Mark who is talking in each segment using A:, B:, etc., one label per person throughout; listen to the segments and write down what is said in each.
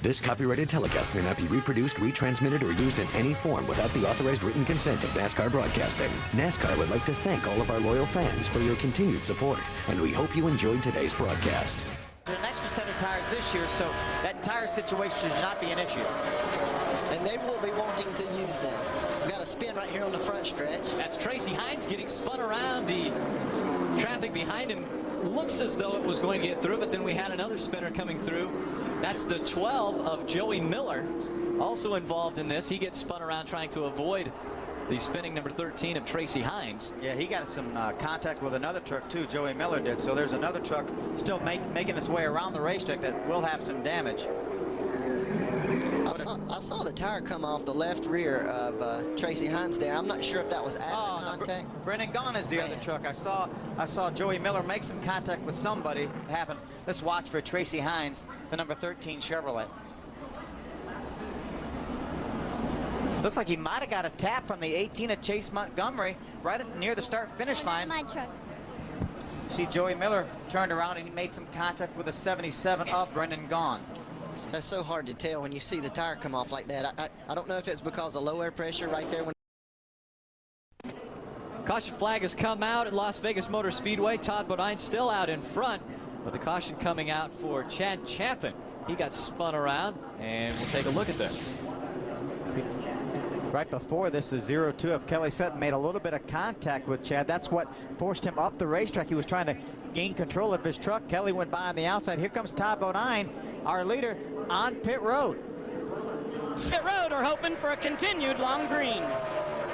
A: This copyrighted telecast may not be reproduced, retransmitted, or used in any form without the authorized written consent of NASCAR Broadcasting. NASCAR would like to thank all of our loyal fans for your continued support, and we hope you enjoyed today's broadcast.
B: An extra set of tires this year, so that tire situation should not be an issue.
C: And they will be wanting to use them. We've got a spin right here on the front stretch.
D: That's Tracy Hines getting spun around. The traffic behind him looks as though it was going to get through, but then we had another spinner coming through. That's the 12 of Joey Miller, also involved in this. He gets spun around trying to avoid the spinning number 13 of Tracy Hines.
B: Yeah, he got some contact with another truck too. Joey Miller did. So there's another truck still making its way around the racetrack that will have some damage.
C: I saw the tire come off the left rear of Tracy Hines there. I'm not sure if that was after contact.
B: No, Brennan Gaughan is the other truck. I saw Joey Miller make some contact with somebody. It happened. Let's watch for Tracy Hines, the number 13 Chevrolet. Looks like he might have got a tap from the 18 of Chase Montgomery right near the start-finish line.
E: My truck.
B: See, Joey Miller turned around and he made some contact with a 77 of Brendan Gaughan.
C: That's so hard to tell when you see the tire come off like that. I don't know if it's because of low air pressure right there.
D: Caution flag has come out at Las Vegas Motor Speedway. Todd Bodine still out in front, but the caution coming out for Chad Chaffin. He got spun around, and we'll take a look at this.
B: See, right before this, the 0-2 of Kelly Sutton made a little bit of contact with Chad. That's what forced him up the racetrack. He was trying to gain control of his truck. Kelly went by on the outside. Here comes Todd Bodine, our leader, on pit road.
F: Pit road are hoping for a continued long green.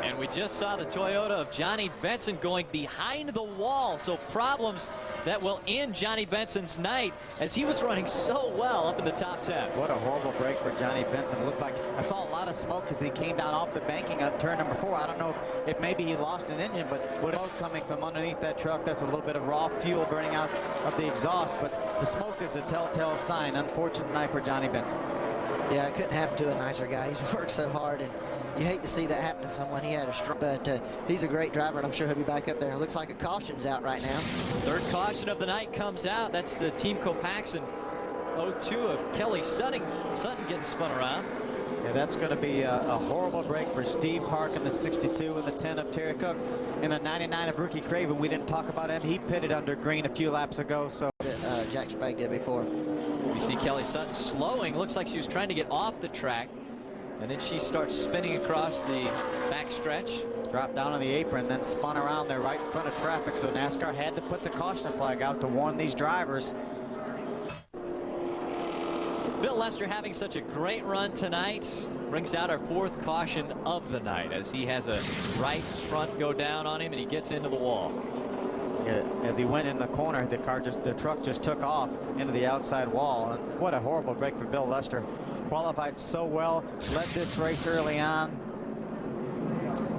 D: And we just saw the Toyota of Johnny Benson going behind the wall. So problems that will end Johnny Benson's night, as he was running so well up in the top 10.
B: What a horrible break for Johnny Benson. It looked like I saw a lot of smoke as he came down off the banking on turn number 4. I don't know if maybe he lost an engine, but what smoke coming from underneath that truck, that's a little bit of raw fuel burning out of the exhaust, but the smoke is a telltale sign. Unfortunate night for Johnny Benson.
C: Yeah, it couldn't happen to a nicer guy. He's worked so hard, and you hate to see that happen to someone. He had a strong, but he's a great driver, and I'm sure he'll be back up there. It looks like a caution's out right now.
D: Third caution of the night comes out. That's the Team Copaxson 0-2 of Kelly Sutton getting spun around.
B: Yeah, that's going to be a horrible break for Steve Park in the 62 and the 10 of Terry Cook. In the 99 of Ricky Craven, we didn't talk about him. He pitted under green a few laps ago. So
C: Jack Sprague did before.
D: You see Kelly Sutton slowing. Looks like she was trying to get off the track, and then she starts spinning across the back stretch.
B: Dropped down on the apron, then spun around there right in front of traffic. So NASCAR had to put the caution flag out to warn these drivers.
D: Bill Lester having such a great run tonight brings out our 4th caution of the night, as he has a right front go down on him and he gets into the wall.
B: Yeah, as he went in the corner, the truck just took off into the outside wall. And what a horrible break for Bill Lester. Qualified so well, led this race early on.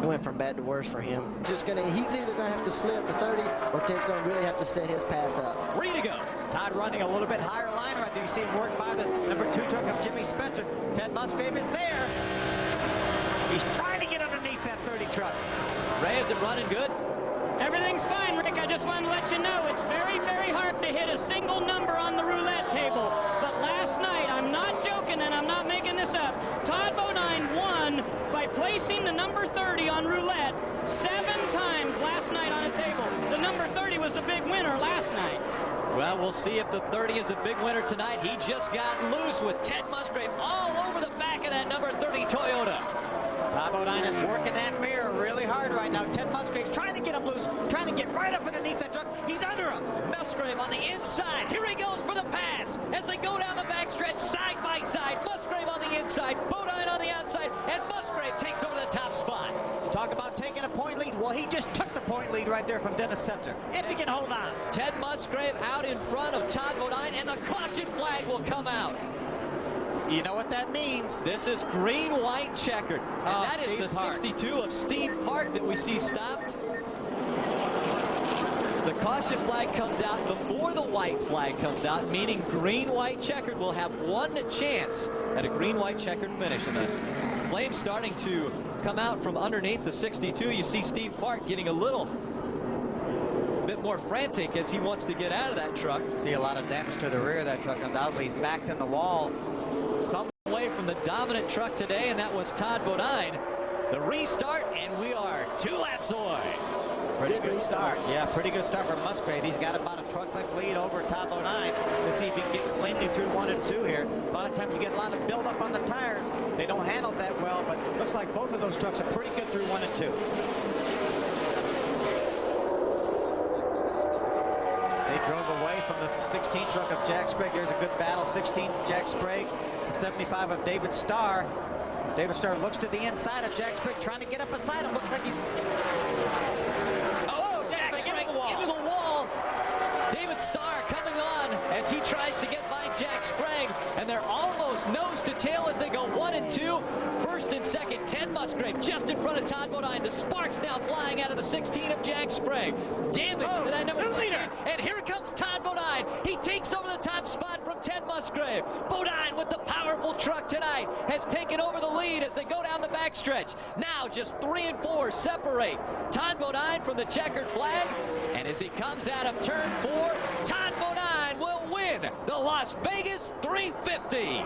C: It went from bad to worse for him. He's either gonna have to slip to 30, or Ted's gonna really have to set his pass up.
D: Ready to go.
B: Todd running a little bit higher line right there. You see him work by the number 2 truck of Jimmy Spencer. Ted Musgrave is there. He's trying to get underneath that 30 truck.
D: Ray, is it running good?
F: Everything's fine, Rick. I just want to let you know it's very, very hard to hit a single number on the roulette table. But last night, I'm not joking and I'm not making this up, Todd Bodine won by placing the number 30 on roulette 7 times last night on a table. The number 30 was the big winner last night.
D: Well, we'll see if the 30 is a big winner tonight. He just got loose with Ted Musgrave all over the back of that number 30 Toyota.
B: Todd Bodine is working that mirror really hard right now. Ted Musgrave's trying to get him loose, trying to get right up underneath that truck. He's under him.
D: Musgrave on the inside. Here he goes for the pass as they go down the backstretch side by side. Musgrave on the inside, Bodine on the outside, and Musgrave takes over the top spot.
B: Talk about taking a point lead. Well, he just took the point lead right there from Dennis Setzer. If he can hold on.
D: Ted Musgrave out in front of Todd Bodine, and the caution flag will come out.
B: You know what that means.
D: This is green, white, checkered. And that is the
B: Park.
D: 62 of Steve Park that we see stopped. The caution flag comes out before the white flag comes out, meaning green, white, checkered will have one chance at a green, white, checkered finish. And the flames starting to come out from underneath the 62. You see Steve Park getting a little bit more frantic as he wants to get out of that truck.
B: See a lot of damage to the rear of that truck. Undoubtedly, he's backed in the wall.
D: Some way from the dominant truck today, and that was Todd Bodine. The restart, and we are 2 laps away.
B: Pretty good start. Yeah, pretty good start for Musgrave. He's got about a truck length lead over Todd Bodine. Let's see if he can get cleanly through 1 and 2 here. A lot of times you get a lot of buildup on the tires. They don't handle that well, but looks like both of those trucks are pretty good through 1 and 2. They drove away from the 16 truck of Jack Sprague. Here's a good battle. 16 Jack Sprague, 75 of David Starr. David Starr looks to the inside of Jack Sprague, trying to get up beside him. Looks like he's...
D: Oh, Jack Sprague into the wall. David Starr coming on as he tries to get by Jack Sprague, and they're almost nose to tail as they go 1 and 2. First and second, Ted Musgrave just in front of Todd Bodine. The sparks now flying out of the 16 of Jack Sprague. Damage to that number 16. And here comes Todd Bodine. He takes over the top spot from Ted Musgrave. Bodine with the powerful truck tonight has taken over the lead as they go down the backstretch. Now just 3 and 4 separate Todd Bodine from the checkered flag. And as he comes out of turn 4, Todd Bodine will win the Las Vegas 350.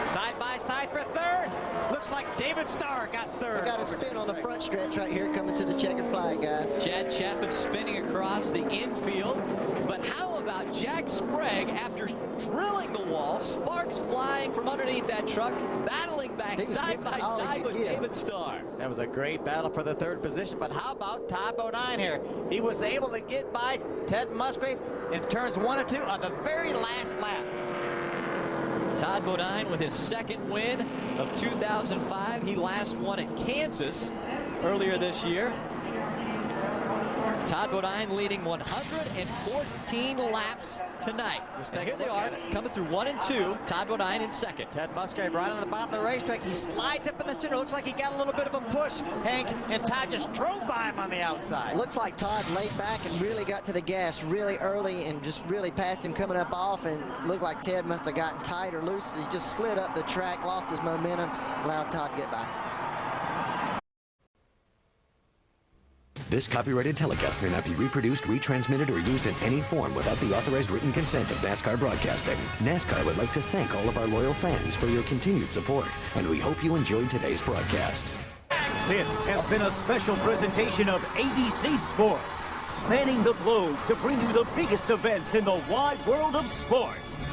B: Side by side for third. Looks like David Starr got third.
C: I got a spin on the front stretch right here coming to the checkered flag, guys.
D: Chad Chapman spinning across the infield. But how about Jack Sprague after drilling the wall, sparks flying from underneath that truck, battling back side by side with David Starr.
B: That was a great battle for the third position, but how about Todd Bodine here? He was able to get by Ted Musgrave in turns 1 and 2 on the very last lap.
D: Todd Bodine with his second win of 2005. He last won at Kansas earlier this year. Todd Bodine leading 114 laps tonight. Now here they are coming through 1 and 2. Todd Bodine in second.
B: Ted Musgrave right on the bottom of the racetrack. He slides up in the center. Looks like he got a little bit of a push, Hank, and Todd just drove by him on the outside.
C: Looks like Todd laid back and really got to the gas really early and just really passed him coming up off, and looked like Ted must have gotten tight or loose. He just slid up the track, lost his momentum, allowed Todd to get by.
A: This copyrighted telecast may not be reproduced, retransmitted, or used in any form without the authorized written consent of NASCAR Broadcasting. NASCAR would like to thank all of our loyal fans for your continued support, and we hope you enjoyed today's broadcast.
E: This has been a special presentation of ABC Sports, spanning the globe to bring you the biggest events in the wide world of sports.